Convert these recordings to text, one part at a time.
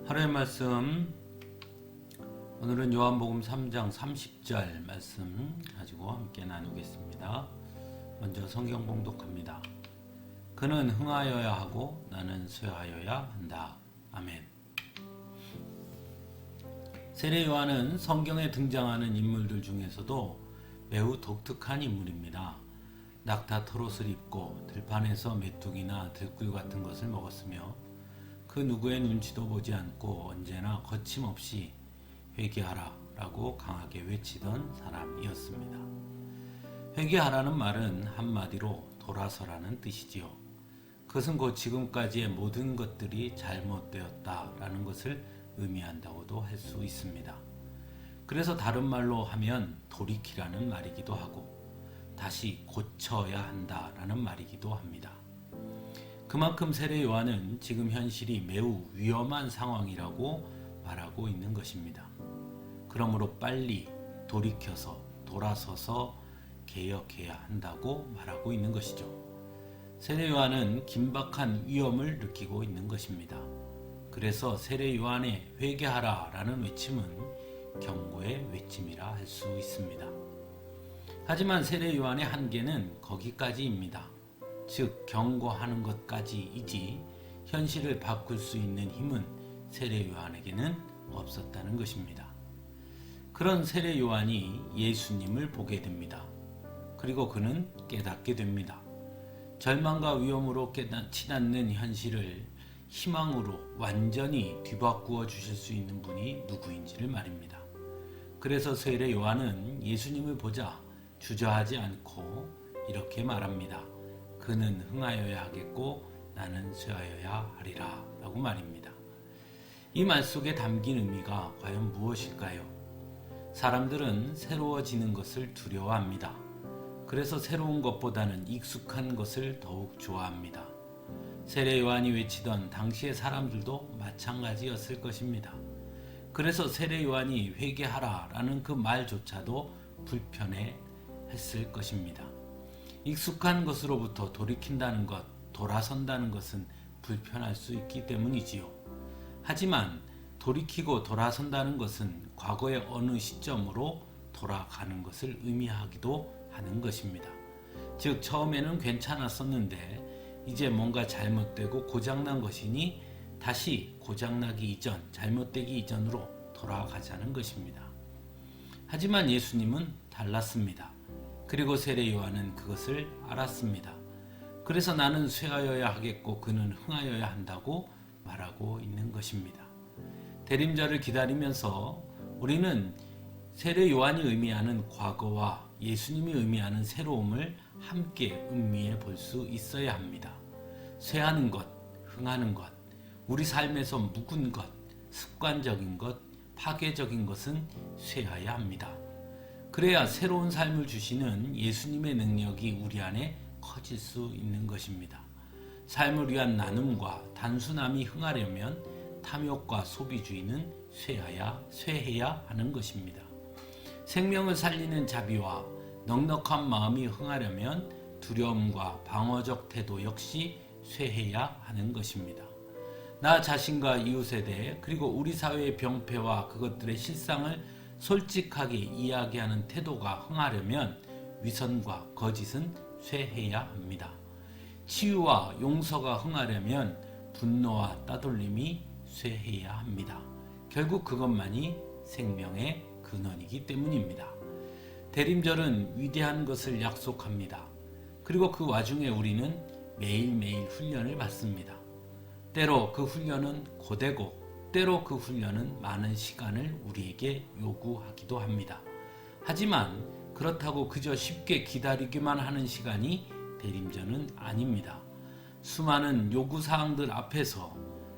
하루의 말씀, 오늘은 요한복음 3장 30절 말씀 가지고 함께 나누겠습니다. 먼저 성경 봉독합니다. 그는 흥하여야 하고 나는 쇠하여야 한다. 아멘. 세례 요한은 성경에 등장하는 인물들 중에서도 매우 독특한 인물입니다. 낙타 털옷을 입고 들판에서 메뚜기나 들꿀 같은 것을 먹었으며 그 누구의 눈치도 보지 않고 언제나 거침없이 회개하라 라고 강하게 외치던 사람이었습니다. 회개하라는 말은 한마디로 돌아서라는 뜻이지요. 그것은 곧 지금까지의 모든 것들이 잘못되었다라는 것을 의미한다고도 할 수 있습니다. 그래서 다른 말로 하면 돌이키라는 말이기도 하고 다시 고쳐야 한다라는 말이기도 합니다. 그만큼 세례 요한은 지금 현실이 매우 위험한 상황이라고 말하고 있는 것입니다. 그러므로 빨리 돌이켜서 돌아서서 개혁해야 한다고 말하고 있는 것이죠. 세례 요한은 긴박한 위험을 느끼고 있는 것입니다. 그래서 세례 요한의 회개하라 라는 외침은 경고의 외침이라 할 수 있습니다. 하지만 세례 요한의 한계는 거기까지입니다. 즉 경고하는 것까지이지 현실을 바꿀 수 있는 힘은 세례 요한에게는 없었다는 것입니다. 그런 세례 요한이 예수님을 보게 됩니다. 그리고 그는 깨닫게 됩니다. 절망과 위험으로 치닫는 현실을 희망으로 완전히 뒤바꾸어 주실 수 있는 분이 누구인지를 말입니다. 그래서 세례 요한은 예수님을 보자 주저하지 않고 이렇게 말합니다. 그는 흥하여야 하겠고 나는 쇠하여야 하리라 라고 말입니다. 이 말 속에 담긴 의미가 과연 무엇일까요? 사람들은 새로워지는 것을 두려워합니다. 그래서 새로운 것보다는 익숙한 것을 더욱 좋아합니다. 세례 요한이 외치던 당시의 사람들도 마찬가지였을 것입니다. 그래서 세례 요한이 회개하라 라는 그 말조차도 불편해 했을 것입니다. 익숙한 것으로부터 돌이킨다는 것, 돌아선다는 것은 불편할 수 있기 때문이지요. 하지만 돌이키고 돌아선다는 것은 과거의 어느 시점으로 돌아가는 것을 의미하기도 하는 것입니다. 즉 처음에는 괜찮았었는데 이제 뭔가 잘못되고 고장난 것이니 다시 고장나기 이전, 잘못되기 이전으로 돌아가자는 것입니다. 하지만 예수님은 달랐습니다. 그리고 세례 요한은 그것을 알았습니다. 그래서 나는 쇠하여야 하겠고 그는 흥하여야 한다고 말하고 있는 것입니다. 대림절을 기다리면서 우리는 세례 요한이 의미하는 과거와 예수님이 의미하는 새로움을 함께 음미해 볼 수 있어야 합니다. 쇠하는 것, 흥하는 것, 우리 삶에서 묵은 것, 습관적인 것, 파괴적인 것은 쇠해야 합니다. 그래야 새로운 삶을 주시는 예수님의 능력이 우리 안에 커질 수 있는 것입니다. 삶을 위한 나눔과 단순함이 흥하려면 탐욕과 소비주의는 쇠해야 하는 것입니다. 생명을 살리는 자비와 넉넉한 마음이 흥하려면 두려움과 방어적 태도 역시 쇠해야 하는 것입니다. 나 자신과 이웃에 대해 그리고 우리 사회의 병폐와 그것들의 실상을 솔직하게 이야기하는 태도가 흥하려면 위선과 거짓은 쇠해야 합니다. 치유와 용서가 흥하려면 분노와 따돌림이 쇠해야 합니다. 결국 그것만이 생명의 근원이기 때문입니다. 대림절은 위대한 것을 약속합니다. 그리고 그 와중에 우리는 매일매일 훈련을 받습니다. 때로 그 훈련은 고되고 때로 그 훈련은 많은 시간을 우리에게 요구하기도 합니다. 하지만 그렇다고 그저 쉽게 기다리기만 하는 시간이 대림절은 아닙니다. 수많은 요구사항들 앞에서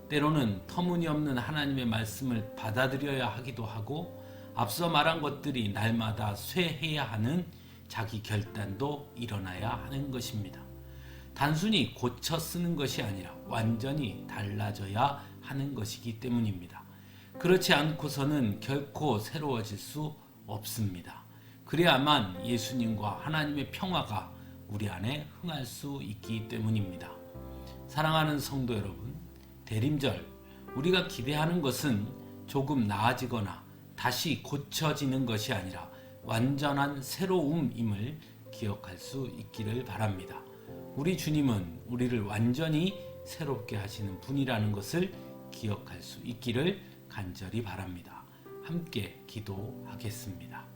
때로는 터무니없는 하나님의 말씀을 받아들여야 하기도 하고 앞서 말한 것들이 날마다 쇠해야 하는 자기 결단도 일어나야 하는 것입니다. 단순히 고쳐 쓰는 것이 아니라 완전히 달라져야 하는 것이기 때문입니다. 그렇지 않고서는 결코 새로워질 수 없습니다. 그래야만 예수님과 하나님의 평화가 우리 안에 흥할 수 있기 때문입니다. 사랑하는 성도 여러분, 대림절 우리가 기대하는 것은 조금 나아지거나 다시 고쳐지는 것이 아니라 완전한 새로움임을 기억할 수 있기를 바랍니다. 우리 주님은 우리를 완전히 새롭게 하시는 분이라는 것을 기억할 수 있기를 간절히 바랍니다. 함께 기도하겠습니다.